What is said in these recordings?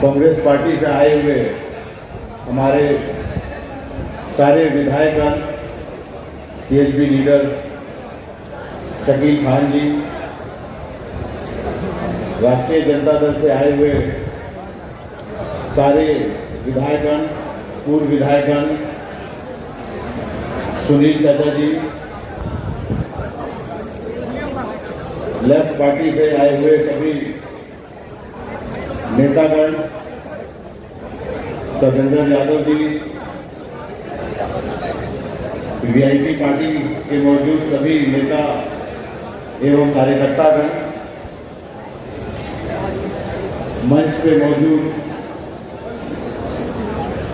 Congress party से आए हुए हमारे सारे विधायकगण, सीएचबी लीडर शकील खान जी, राष्ट्रीय जनता दल से आए हुए सारे विधायकगण, पूर्व विधायकगण, सुनील चाचा जी, लेफ्ट पार्टी से आए हुए सभी नेतागण, सतेंद्र यादव जी, वीआईपी पार्टी के मौजूद सभी नेता एवं कार्यकर्तागण, मंच पे मौजूद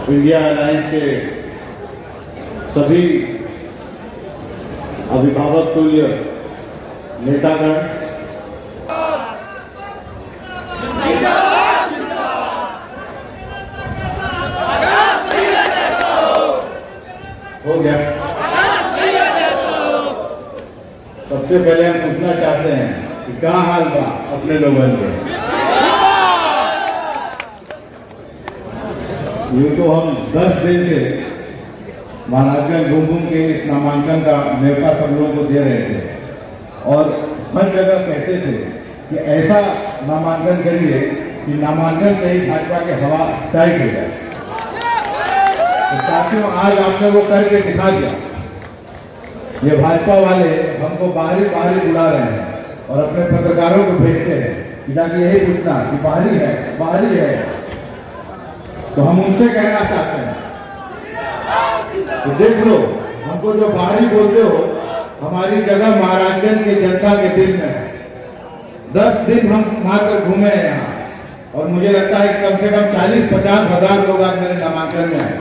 इंडिया अलायंस के सभी अभिभावक तुल्य नेतागण, हो गया। सबसे पहले हम पूछना चाहते हैं कि क्या हाल बा अपने लोगों के। ये तो हम 10 दिन से महाराजगंज घूम घूम के इस नामांकन का न्योता सब लोगों को दे रहे थे और हर जगह कहते थे कि ऐसा नामांकन करिए कि नामांकन से ही भाजपा की हवा टाइट हो जाए। तो साथियों, आज आपने वो करके दिखा दिया। ये भाजपा वाले हमको बाहरी बुला रहे हैं और अपने पत्रकारों को भेजते हैं कि जाके यही पूछना कि बाहरी है। तो हम उनसे कहना चाहते हैं तो देख लो, हमको जो बाहरी बोलते हो, हमारी जगह महाराजगंज के जनता के दिल में है। 10 दिन हम मात्र घूमे हैं यहाँ और मुझे लगता है कम से कम 40-50 हजार लोग आज मेरे नामांकन में आए।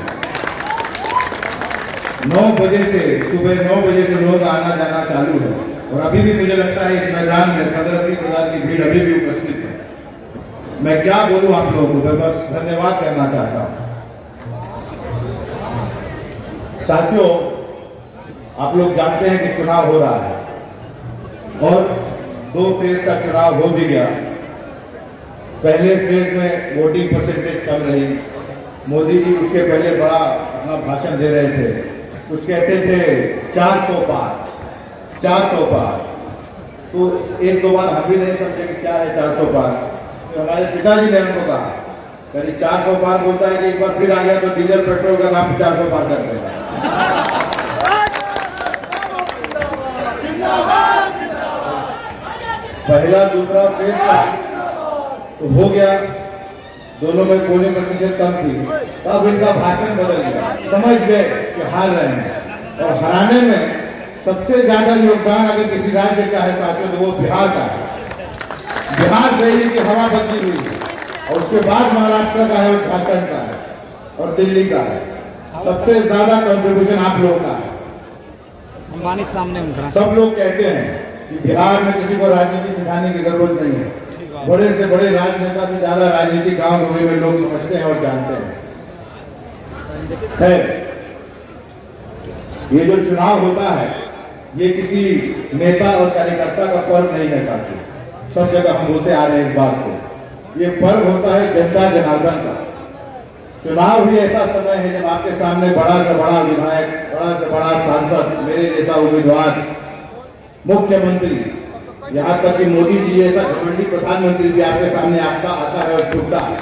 9 बजे से, सुबह 9 बजे से लोग आना जाना चालू है और अभी भी मुझे लगता है इस मैदान में 15-20 हजार की भीड़ अभी भी उपस्थित है। मैं क्या बोलूं आप लोगों को, मैं बस धन्यवाद करना चाहता हूं। साथियों, आप लोग जानते हैं कि चुनाव हो रहा है और 2 फेज का चुनाव हो भी गया। पहले फेज में वोटिंग परसेंटेज कम रही। मोदी जी उसके पहले बड़ा अपना भाषण दे रहे थे, कुछ कहते थे 400 पार। तो 1-2 बार हम भी नहीं समझे कि क्या है 400 पार। तो हमारे पिताजी ने हमको कहा, कभी 400 पार बोलता है कि एक बार फिर आ गया तो डीजल पेट्रोल का दाम 400 पार कर देगा। पहला दूसरा फेज तो हो गया, दोनों में पोलिंग प्रतिशत कम थी। तब इनका भाषण बदल गया, समझ गए कि हार रहे हैं और हराने में सबसे ज्यादा योगदान अगर किसी राज्य का है साथियों तो वो बिहार का है। बिहार से ही की हवा बदली हुई है और उसके बाद महाराष्ट्र का है और झारखंड का है और दिल्ली का है। सबसे ज्यादा कंट्रीब्यूशन आप लोगों का है। सामने सब लोग कहते हैं कि बिहार में किसी को राजनीति सिखाने की जरूरत नहीं है। बड़े से बड़े राजनेता से ज्यादा राजनीति गांव गांव में लोग समझते हैं और जानते हैं। ये जो चुनाव होता है ये किसी नेता और कार्यकर्ता का पर्व नहीं है साथियों। सब जगह हम बोलते आ रहे हैं इस बात को। ये पर्व होता है जनता जनार्दन का। चुनाव भी ऐसा समय है जब आपके सामने बड़ा से बड़ा विधायक, बड़ा से बड़ा सांसद, मेरे जैसा उम्मीदवार, मुख्यमंत्री, यहाँ तक कि मोदी जी जैसा घमंडी प्रधानमंत्री भी आपके सामने आपका आता है और झुकता है।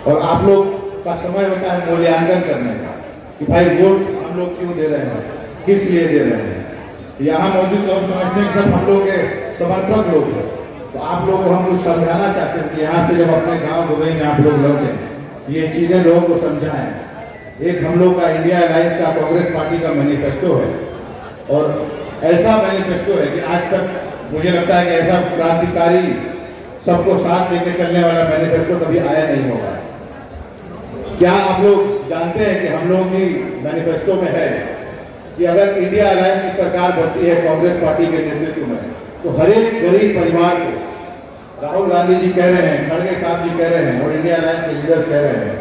और आप लोग का समय होता है मूल्यांकन करने का कि भाई वोट हम लोग क्यों दे रहे हैं, किस लिए दे रहे हैं। यहाँ मौजूद लोग समझते हैं सब हम लोग के समर्थक लोग हैं। तो आप लोग को हम कुछ समझाना चाहते हैं कि यहाँ से जब अपने गांव दुबई में आप लोग लौटे, ये चीजें लोगों को समझाएं। एक हम लोग का इंडिया अलायंस का कांग्रेस पार्टी का मैनिफेस्टो है और ऐसा मैनिफेस्टो है कि आज तक मुझे लगता है कि ऐसा क्रांतिकारी सबको साथ लेकर चलने वाला मैनिफेस्टो कभी आया नहीं होगा। क्या आप लोग जानते हैं कि हम लोगों की मैनिफेस्टो में है कि अगर इंडिया अलायंस की सरकार बनती है कांग्रेस पार्टी के नेतृत्व में तो हर एक गरीब परिवार को, राहुल गांधी जी कह रहे हैं, खड़गे साहब जी कह रहे हैं और इंडिया अलायंस के लीडर्स कह रहे हैं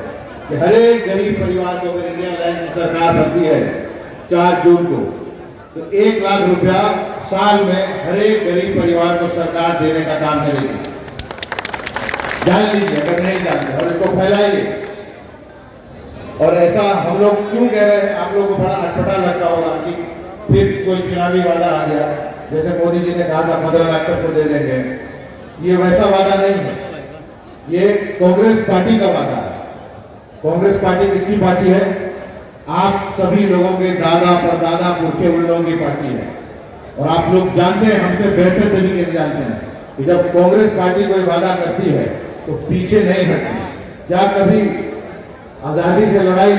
कि हर एक गरीब परिवार को अगर इंडिया अलायंस की सरकार बनती है 4 जून को तो 1 लाख रुपया साल में हर एक गरीब परिवार को सरकार देने का काम करेगी। जान लीजिए अगर नहीं जानते, और इसको फैलाइए। और ऐसा हम लोग क्यों कह रहे हैं, आप लोगों को बड़ा अटपटा लगता होगा कि फिर कोई चुनावी वादा आ गया, जैसे मोदी जी ने कहा था 15 लाख सबको दे देंगे। ये वैसा वादा नहीं है, ये कांग्रेस पार्टी का वादा है। कांग्रेस पार्टी किसकी पार्टी है? आप सभी लोगों के दादा परदादा पुरखे उन लोगों की पार्टी है। और आप लोग जानते हैं, हमसे बेहतर तरीके से जानते हैं कि जब कांग्रेस पार्टी कोई वादा करती है तो पीछे नहीं हटती। क्या कभी आजादी से लड़ाई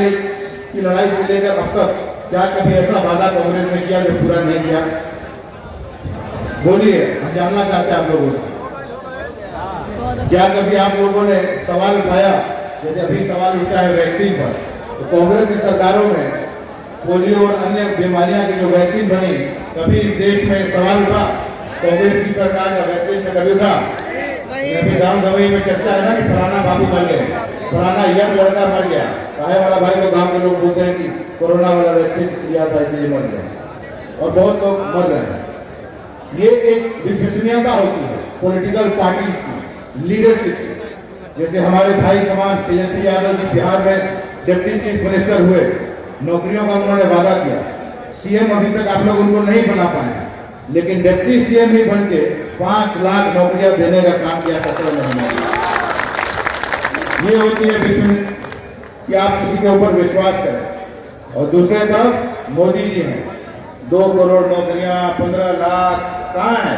से लेकर अब तक क्या कभी ऐसा वादा कांग्रेस ने किया जो पूरा नहीं किया? बोलिए, हम जानना चाहते हैं आप लोगों से। क्या कभी आप लोगों ने सवाल उठाया, जैसे अभी सवाल उठा है वैक्सीन पर, तो कांग्रेस की सरकारों में पोलियो और अन्य बीमारियां की जो वैक्सीन बनी, कभी इस देश में सवाल उठा? कांग्रेस की सरकार का वैक्सीन में कभी उठा? अभी गाँव गवई में चर्चा है ना कि फलाना बाबू मर गए, फलाना यंग लड़का मर गया। चाहे वाला भाई तो गांव के लोग बोलते हैं कि कोरोना वाला वैक्सीन लिया था इसलिए मर गया, और बहुत लोग मर रहे हैं। ये एक विश्वसनीयता होती है पॉलिटिकल पार्टीज की, लीडरशिप की। जैसे हमारे भाई समान तेजस्वी यादव जी बिहार में डिप्टी चीफ मिनिस्टर हुए, नौकरियों का उन्होंने वादा किया। सीएम अभी तक आप लोग उनको नहीं बना पाए, लेकिन डिप्टी सीएम ही बन के 5 लाख नौकरियां देने का काम किया 17 महीने में। ये होती है विश्व कि आप किसी के ऊपर विश्वास करें। और दूसरे तरफ मोदी जी हैं, 2 करोड़ नौकरियां, 15 लाख कहाँ है?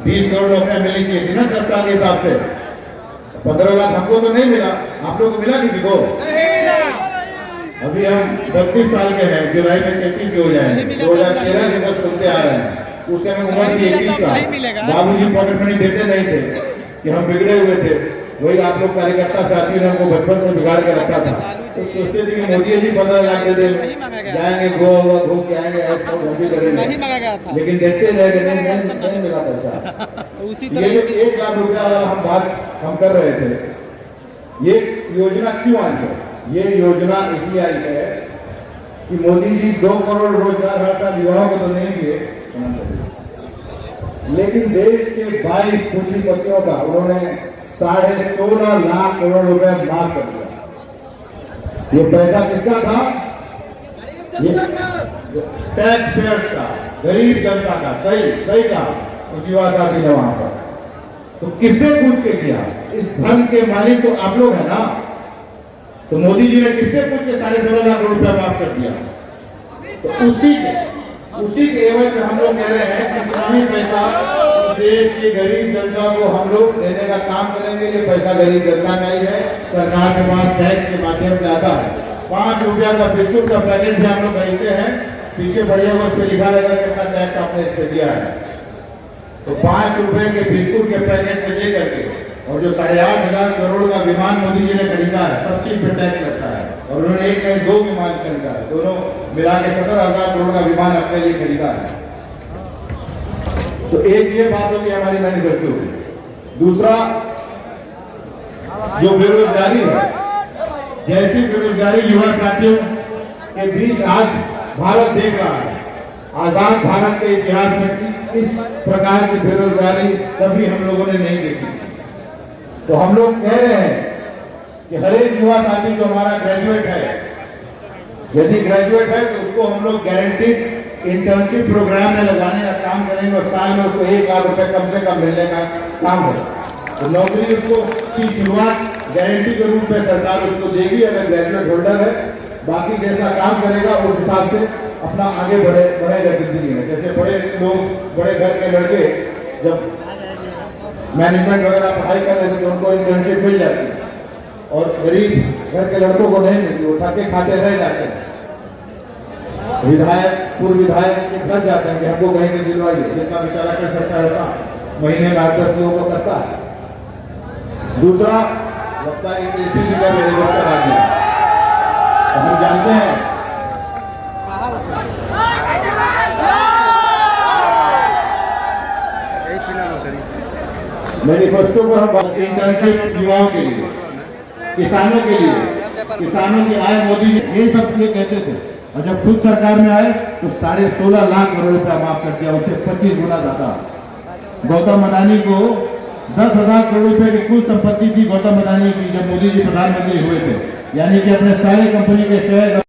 20 करोड़ नौकरियां मिलनी चाहिए थी ना 10 साल के हिसाब से। 15 लाख हमको तो नहीं मिला, आप लोग को मिला किसी को? अभी हम 32 साल के हैं, जुलाई में 33 हो जाएंगे। 2013 से तक सुनते आ रहे हैं, उस समय उम्र थी 21 साल। बाबूजी पॉकेट मनी देते नहीं थे कि हम बिगड़े हुए थे, वही आप लोग कार्यकर्ता साथी ने हमको बचपन से बिगाड़ के रखा था। तो सोचते थे कि मोदी जी 15 लाख दे दे, जाएंगे गोवा घूम के आएंगे, ऐसा हम भी करेंगे, लेकिन देखते रहे नहीं मिला पैसा। ये 1 लाख रुपया वाला हम बात हम कर रहे थे। ये योजना क्यों आई है? ये योजना इसलिए आई है कि मोदी जी 2 करोड़ रोजगार हर साल युवाओं को तो नहीं दिए, लेकिन देश के 22 पूंजीपतियों का उन्होंने 16.5 लाख करोड़ रुपए माफ कर दिया। ये पैसा किसका था? ये टैक्स पेयर्स का, गरीब जनता का। सही कहा उस युवा साथी ने वहां पर। तो किससे पूछ के किया? इस धन के मालिक तो आप लोग है ना। तो मोदी जी ने किससे पूछ के 16.5 लाख करोड़ रुपया माफ कर दिया? तो उसी के एवज में हम लोग कह रहे हैं कि कितना पैसा देश की गरीब जनता को हम लोग देने का काम करेंगे। ये पैसा गरीब जनता का ही है, सरकार के पास टैक्स के माध्यम से आता है। 5 रुपया का बिस्कुट का पैकेट भी हम लोग खरीदते हैं, पीछे बढ़िया उस पर लिखा रहेगा कितना टैक्स आपने इस पर दिया है। तो 5 रुपए के बिस्कुट के पैकेट से लेकर के और जो 8,500 करोड़ का विमान मोदी जी ने खरीदा है, सब चीज पे टैक्स लगता है। और उन्होंने एक नहीं 2 विमान खरीदा है, दोनों मिला के 17,000 करोड़ का विमान अपने लिए खरीदा है। तो एक ये बात होगी हमारी मैनिफेस्टो की। दूसरा, जो बेरोजगारी है, जैसी बेरोजगारी युवा साथियों के बीच आज भारत देख रहा है, आजाद भारत के इतिहास में इस प्रकार की बेरोजगारी कभी हम लोगों ने नहीं देखी। तो हम लोग कह रहे हैं कि हर एक युवा साथी जो हमारा ग्रेजुएट है, यदि ग्रेजुएट है तो उसको हम लोग गारंटीड इंटर्नशिप प्रोग्राम में लगाने का काम करेंगे और साल में उसको 1 लाख रुपए कम से कम मिलने का काम है। तो नौकरी उसको की शुरुआत गारंटी के रूप में सरकार उसको देगी अगर ग्रेजुएट होल्डर है। बाकी जैसा काम करेगा उस हिसाब से अपना आगे बढ़ेगा जिंदगी में। जैसे बड़े लोग, बड़े घर के लड़के जब मैनेजमेंट वगैरह पढ़ाई कर रहे थे तो उनको इंटर्नशिप मिल जाती है, और गरीब घर के लड़कों को नहीं मिलती, वो थके खाते रह जाते हैं। विधायक, पूर्व विधायक फंस जाते हैं कि हमको कहीं से दिलवाइए, जितना बेचारा कर सकता है महीने में 8-10 लोगों को करता है। दूसरा, लगता है कि इसी जगह में हेलीकॉप्टर आ गया। हम जानते हैं मैनिफेस्टो पर हम इंटर्नशिप युवाओं के लिए, किसानों के लिए, किसानों की आय मोदी ये सब ये कहते थे, और जब खुद सरकार में आए तो 16.5 लाख करोड़ रुपया माफ कर दिया, उससे 25 गुना ज्यादा। गौतम अडानी को 10,000 करोड़ रुपए की कुल संपत्ति थी गौतम अडानी की जब मोदी जी प्रधानमंत्री हुए थे, यानी कि अपने सारे कंपनी के शेयर